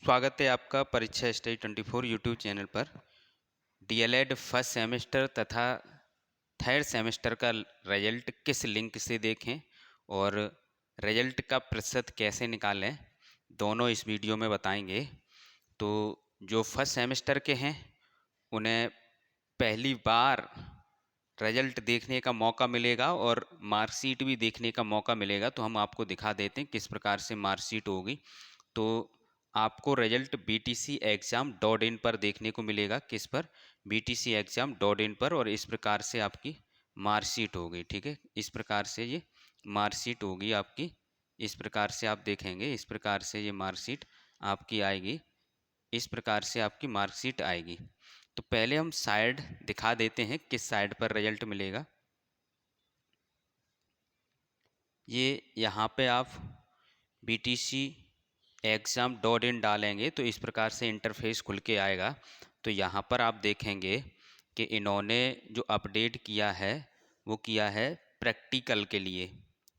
स्वागत है आपका परीक्षा स्टडी 24 यूट्यूब चैनल पर। डीएलएड फर्स्ट सेमेस्टर तथा थर्ड सेमेस्टर का रिजल्ट किस लिंक से देखें और रिजल्ट का प्रतिशत कैसे निकालें, दोनों इस वीडियो में बताएंगे। तो जो फर्स्ट सेमेस्टर के हैं उन्हें पहली बार रिजल्ट देखने का मौका मिलेगा और मार्कशीट भी देखने का मौका मिलेगा। तो हम आपको दिखा देते हैं किस प्रकार से मार्कशीट होगी। तो आपको रिजल्ट btcexam.in पर देखने को मिलेगा। किस पर? btcexam.in पर। और इस प्रकार से आपकी मार्कशीट होगी। ठीक है, इस प्रकार से ये मार्कशीट होगी आपकी। इस प्रकार से आप देखेंगे, इस प्रकार से ये मार्कशीट आपकी आएगी। इस प्रकार से आपकी मार्कशीट आएगी। तो पहले हम साइड दिखा देते हैं किस साइड पर रिजल्ट मिलेगा। ये यहाँ पे आप btcexam.in डालेंगे तो इस प्रकार से इंटरफेस खुल के आएगा। तो यहाँ पर आप देखेंगे कि इन्होंने जो अपडेट किया है वो किया है प्रैक्टिकल के लिए।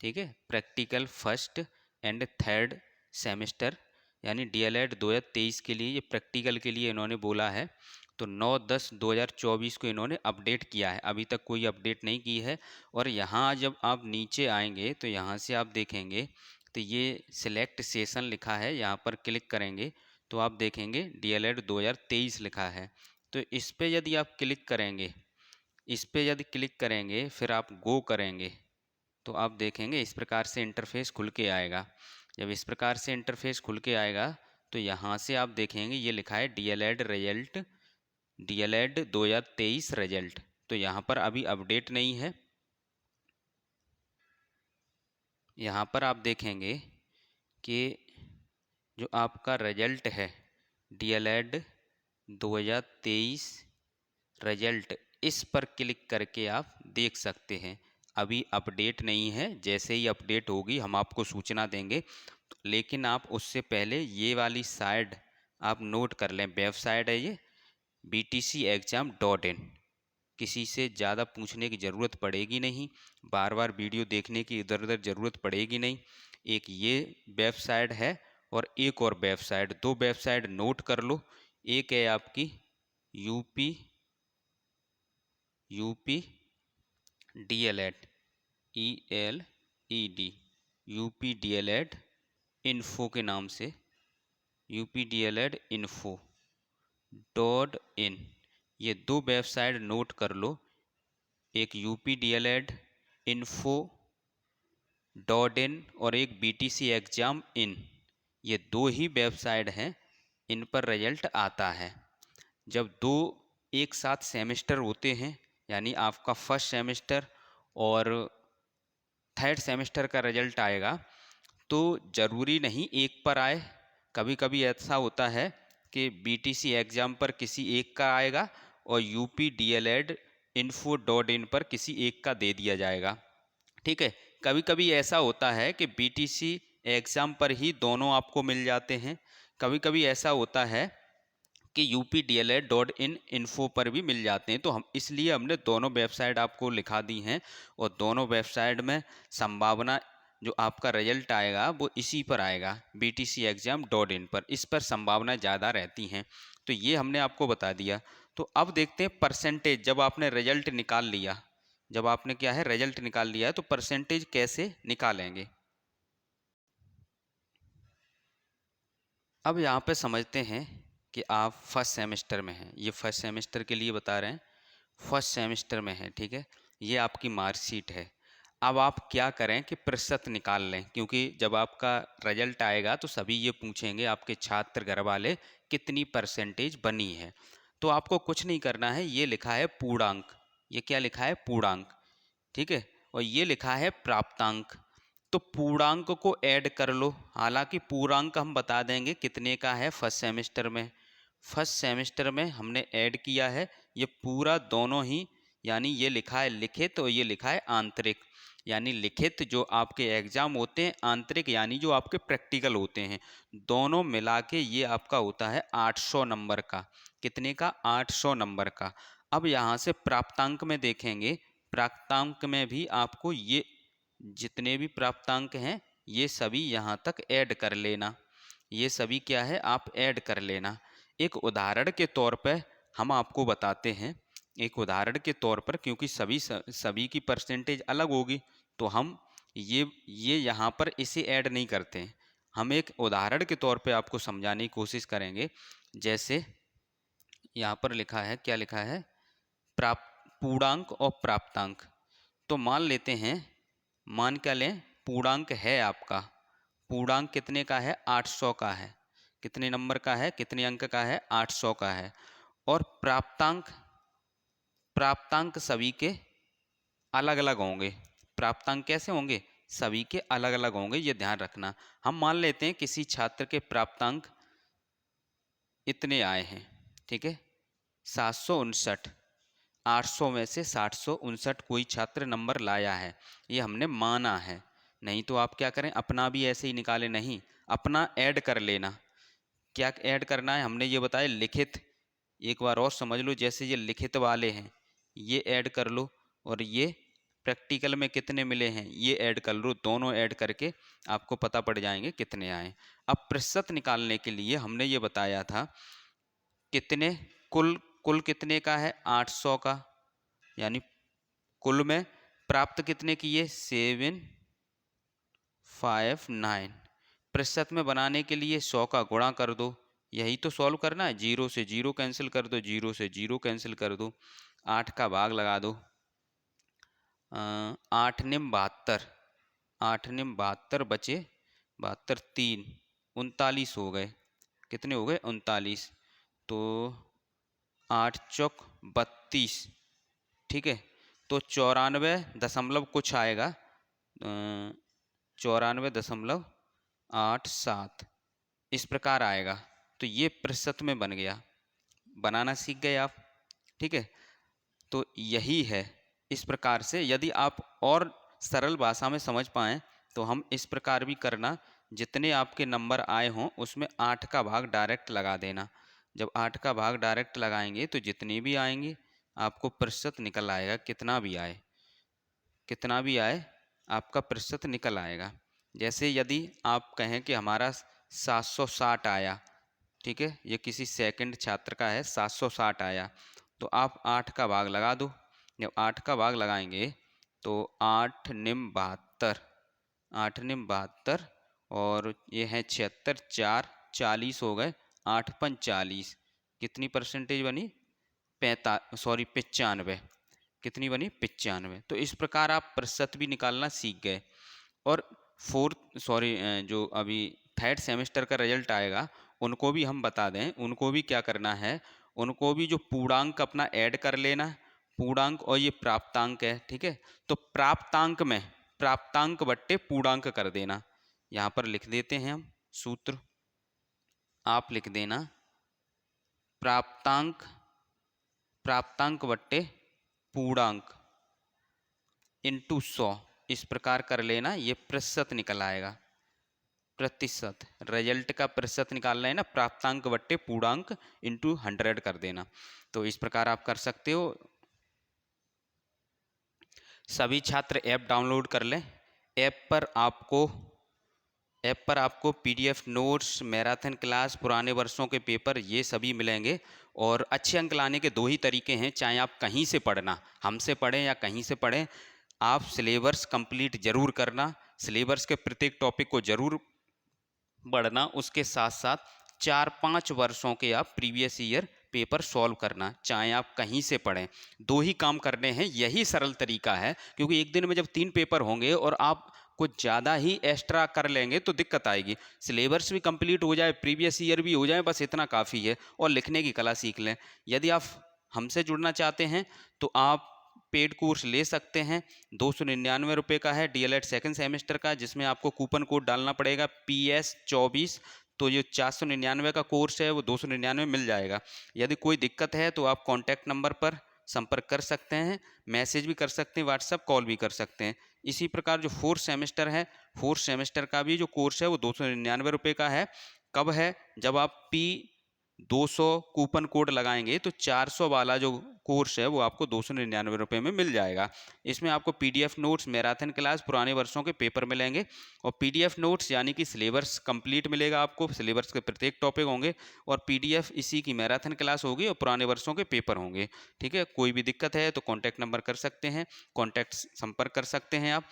ठीक है, practical first and third semester यानी डीएलएड 2023 के लिए ये प्रैक्टिकल के लिए इन्होंने बोला है। तो 9/10/2024 को इन्होंने अपडेट किया है, अभी तक कोई अपडेट नहीं की है। और यहाँ जब आप नीचे आएंगे तो यहाँ से आप देखेंगे तो ये सिलेक्ट सेशन लिखा है, यहाँ पर क्लिक करेंगे तो आप देखेंगे डीएलएड 2023 लिखा है। तो इस पर यदि आप क्लिक करेंगे, इस पर यदि क्लिक करेंगे फिर आप गो करेंगे तो आप देखेंगे इस प्रकार से इंटरफेस खुल के आएगा। जब इस प्रकार से इंटरफेस खुल के आएगा तो यहाँ से आप देखेंगे ये लिखा है डीएलएड रिजल्ट, डीएलएड 2023 रिजल्ट। तो यहाँ पर अभी अपडेट नहीं है। यहाँ पर आप देखेंगे कि जो आपका रिजल्ट है डीएलएड 2023 रिजल्ट, इस पर क्लिक करके आप देख सकते हैं। अभी अपडेट नहीं है, जैसे ही अपडेट होगी हम आपको सूचना देंगे। लेकिन आप उससे पहले ये वाली साइट आप नोट कर लें, वेबसाइट है ये btcexam.in। किसी से ज़्यादा पूछने की ज़रूरत पड़ेगी नहीं, बार बार वीडियो देखने की इधर उधर ज़रूरत पड़ेगी नहीं। एक ये वेबसाइट है और एक और वेबसाइट, दो वेबसाइट नोट कर लो। एक है आपकी UP DElEd ELED, UP DElEd info के नाम से, यूपी डीएलएड info.in। ये दो वेबसाइट नोट कर लो, एक यूपी डीएलएड info.in और एक btcexam.in। ये दो ही वेबसाइट हैं, इन पर रिजल्ट आता है। जब दो एक साथ सेमेस्टर होते हैं यानी आपका फर्स्ट सेमेस्टर और थर्ड सेमेस्टर का रिजल्ट आएगा तो ज़रूरी नहीं एक पर आए। कभी कभी ऐसा होता है कि बीटीसी एग्ज़ाम पर किसी एक का आएगा और यूपी डीएलएड info.in पर किसी एक का दे दिया जाएगा। ठीक है, कभी कभी ऐसा होता है कि बीटीसी एग्ज़ाम पर ही दोनों आपको मिल जाते हैं। कभी कभी ऐसा होता है कि updla.in info पर भी मिल जाते हैं। तो हम इसलिए हमने दोनों वेबसाइट आपको लिखा दी हैं और दोनों वेबसाइट में संभावना जो आपका रिजल्ट आएगा वो इसी पर आएगा, btcexam.in पर। इस पर संभावना ज़्यादा रहती हैं। तो ये हमने आपको बता दिया। तो अब देखते हैं परसेंटेज। जब आपने रिजल्ट निकाल लिया, जब आपने क्या है रिजल्ट निकाल लिया है तो परसेंटेज कैसे निकालेंगे। अब यहाँ पे समझते हैं कि आप फर्स्ट सेमेस्टर में हैं, ये फर्स्ट सेमेस्टर के लिए बता रहे हैं, फर्स्ट सेमेस्टर में है। ठीक है, ये आपकी मार्कशीट है। अब आप क्या करें कि प्रतिशत निकाल लें, क्योंकि जब आपका रिजल्ट आएगा तो सभी ये पूछेंगे आपके छात्र घर वाले कितनी परसेंटेज बनी है। तो आपको कुछ नहीं करना है, ये लिखा है पूर्णांक, ये क्या लिखा है पूर्णांक। ठीक है, और ये लिखा है प्राप्तांक। तो पूर्णांक को ऐड कर लो। हालांकि पूर्णांक हम बता देंगे कितने का है फर्स्ट सेमेस्टर में। फर्स्ट सेमेस्टर में हमने ऐड किया है ये पूरा दोनों ही, यानी ये लिखा है लिखित और ये लिखा है आंतरिक। यानी लिखित जो आपके एग्जाम होते हैं, आंतरिक यानी जो आपके प्रैक्टिकल होते हैं, दोनों मिला के ये आपका होता है 800 नंबर का। कितने का? 800 नंबर का। अब यहाँ से प्राप्तांक में देखेंगे, प्राप्तांक में भी आपको ये जितने भी प्राप्तांक हैं ये सभी यहाँ तक ऐड कर लेना। ये सभी क्या है आप ऐड कर लेना। एक उदाहरण के तौर पे हम आपको बताते हैं, एक उदाहरण के तौर पर, क्योंकि सभी की परसेंटेज अलग होगी, तो हम ये यहाँ पर इसे ऐड नहीं करते हैं। हम एक उदाहरण के तौर पे आपको समझाने की कोशिश करेंगे। जैसे यहाँ पर लिखा है, क्या लिखा है, पूर्णांक और प्राप्तांक। तो मान लेते हैं, मान क्या लें, पूर्णांक है आपका, पूर्णांक कितने का है, 800 का है। कितने नंबर का है, कितने अंक का है, 800 का है। और प्राप्तांक, प्राप्तांक सभी के अलग अलग होंगे। प्राप्तांक कैसे होंगे, सभी के अलग अलग होंगे, ये ध्यान रखना। हम मान लेते हैं किसी छात्र के प्राप्तांक इतने आए हैं, ठीक है, 759। 800 में से 759 कोई छात्र नंबर लाया है, ये हमने माना है। नहीं तो आप क्या करें, अपना भी ऐसे ही निकालें, नहीं, अपना ऐड कर लेना। क्या ऐड करना है, हमने ये बताया लिखित। एक बार और समझ लो, जैसे ये लिखित वाले हैं ये ऐड कर लो, और ये प्रैक्टिकल में कितने मिले हैं ये ऐड कर लो। दोनों ऐड करके आपको पता पड़ जाएंगे कितने आए। अब प्रतिशत निकालने के लिए हमने ये बताया था कितने, कुल कुल कितने का है, 800 का, यानी कुल में प्राप्त कितने किए, 759। प्रतिशत में बनाने के लिए 100 का गुणा कर दो, यही तो सॉल्व करना है। 0 से 0 कैंसिल कर दो, 0 से 0 कैंसिल कर दो, 8 का भाग लगा दो, 8 निम 72, 8 निम 72 बचे 72, 3 39 हो गए। कितने हो गए, 39। तो 8 चौक 32, ठीक है। तो 94 कुछ आएगा, 94.87 इस प्रकार आएगा। तो ये प्रतिशत में बन गया, बनाना सीख गए आप, ठीक है। तो यही है, इस प्रकार से यदि आप और सरल भाषा में समझ पाएँ तो हम इस प्रकार भी करना, जितने आपके नंबर आए हों उसमें 8 का भाग डायरेक्ट लगा देना। जब 8 का भाग डायरेक्ट लगाएंगे तो जितने भी आएंगे आपको प्रतिशत निकल आएगा, कितना भी आए, कितना भी आए आपका प्रतिशत निकल आएगा। जैसे यदि आप कहें कि हमारा 760 आया, ठीक है, ये किसी सेकंड छात्र का है, 760 आया, तो आप 8 का भाग लगा दो। जब 8 का भाग लगाएंगे तो 8 निम 72, 8 निम 72, और ये है 76, 4 40 हो गए, 8 पंच 40, कितनी परसेंटेज बनी, 95। कितनी बनी, 95। तो इस प्रकार आप प्रतिशत भी निकालना सीख गए। और जो अभी थर्ड सेमेस्टर का रिजल्ट आएगा उनको भी हम बता दें, उनको भी क्या करना है, उनको भी जो पूर्णांक अपना ऐड कर लेना, पूर्णांक और ये प्राप्तांक है, ठीक है। तो प्राप्तांक में प्राप्तांक बट्टे पूर्णांक कर देना। यहाँ पर लिख देते हैं हम सूत्र, आप लिख देना प्राप्तांक, प्राप्तांक बट्टे पूर्णांक इंटू 100, इस प्रकार कर लेना, ये प्रतिशत निकल आएगा। प्रतिशत, रिजल्ट का प्रतिशत निकालना है ना, प्राप्तांक बट्टे पूर्णांक इंटू 100 कर देना। तो इस प्रकार आप कर सकते हो। सभी छात्र ऐप डाउनलोड कर लें। ऐप पर आपको PDF नोट्स, मैराथन क्लास, पुराने वर्षों के पेपर, ये सभी मिलेंगे। और अच्छे अंक लाने के दो ही तरीके हैं, चाहे आप कहीं से पढ़ना, हमसे पढ़ें या कहीं से पढ़ें, आप सिलेबस कंप्लीट जरूर करना, सिलेबस के प्रत्येक टॉपिक को जरूर पढ़ना, उसके साथ साथ 4-5 वर्षों के आप प्रीवियस ईयर पेपर सॉल्व करना, चाहे आप कहीं से पढ़ें। दो ही काम करने हैं, यही सरल तरीका है। क्योंकि एक दिन में जब 3 पेपर होंगे और आप कुछ ज़्यादा ही एक्स्ट्रा कर लेंगे तो दिक्कत आएगी। सिलेबस भी कंप्लीट हो जाए, प्रीवियस ईयर भी हो जाए, बस इतना काफ़ी है, और लिखने की कला सीख लें। यदि आप हमसे जुड़ना चाहते हैं तो आप पेड कोर्स ले सकते हैं। 299 रुपये का है DLED सेकंड सेमेस्टर का, जिसमें आपको कूपन कोड डालना पड़ेगा PS24। तो ये 499 का कोर्स है वो 299 मिल जाएगा। यदि कोई दिक्कत है तो आप कॉन्टैक्ट नंबर पर संपर्क कर सकते हैं, मैसेज भी कर सकते हैं, व्हाट्सएप कॉल भी कर सकते हैं। इसी प्रकार जो 4th सेमेस्टर है, 4th सेमेस्टर का भी जो कोर्स है वो 299 रुपये का है। कब है, जब आप 200 कूपन कोड लगाएंगे तो 400 वाला जो कोर्स है वो आपको 299 रुपये में मिल जाएगा। इसमें आपको पीडीएफ नोट्स, मैराथन क्लास, पुराने वर्षों के पेपर मिलेंगे और पीडीएफ नोट्स यानी कि सिलेबस कंप्लीट मिलेगा आपको, सिलेबस के प्रत्येक टॉपिक होंगे और पीडीएफ इसी की मैराथन क्लास होगी और पुराने वर्षों के पेपर होंगे। ठीक है, कोई भी दिक्कत है तो कॉन्टैक्ट नंबर कर सकते हैं, कॉन्टैक्ट संपर्क कर सकते हैं आप,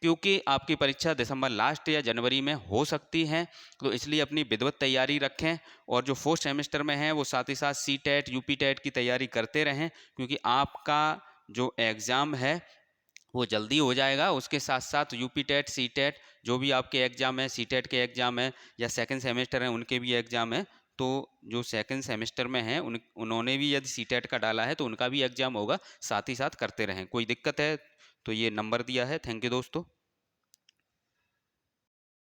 क्योंकि आपकी परीक्षा दिसंबर लास्ट या जनवरी में हो सकती है, तो इसलिए अपनी विधिवत तैयारी रखें और जो फोर्थ सेमेस्टर में हैं वो साथ ही साथ सी टेट, यूपी टेट की तैयारी करते रहें, क्योंकि आपका जो एग्ज़ाम है वो जल्दी हो जाएगा। उसके साथ साथ यूपी टेट, सी टेट जो भी आपके एग्ज़ाम है, सी टेट के एग्ज़ाम है या सेकंड सेमेस्टर है उनके भी एग्ज़ाम है, तो जो सेकंड सेमेस्टर में हैं उन्होंने भी यदि सी टेट का डाला है तो उनका भी एग्ज़ाम होगा, साथ ही साथ करते रहें। कोई दिक्कत है तो ये नंबर दिया है। थैंक यू दोस्तों।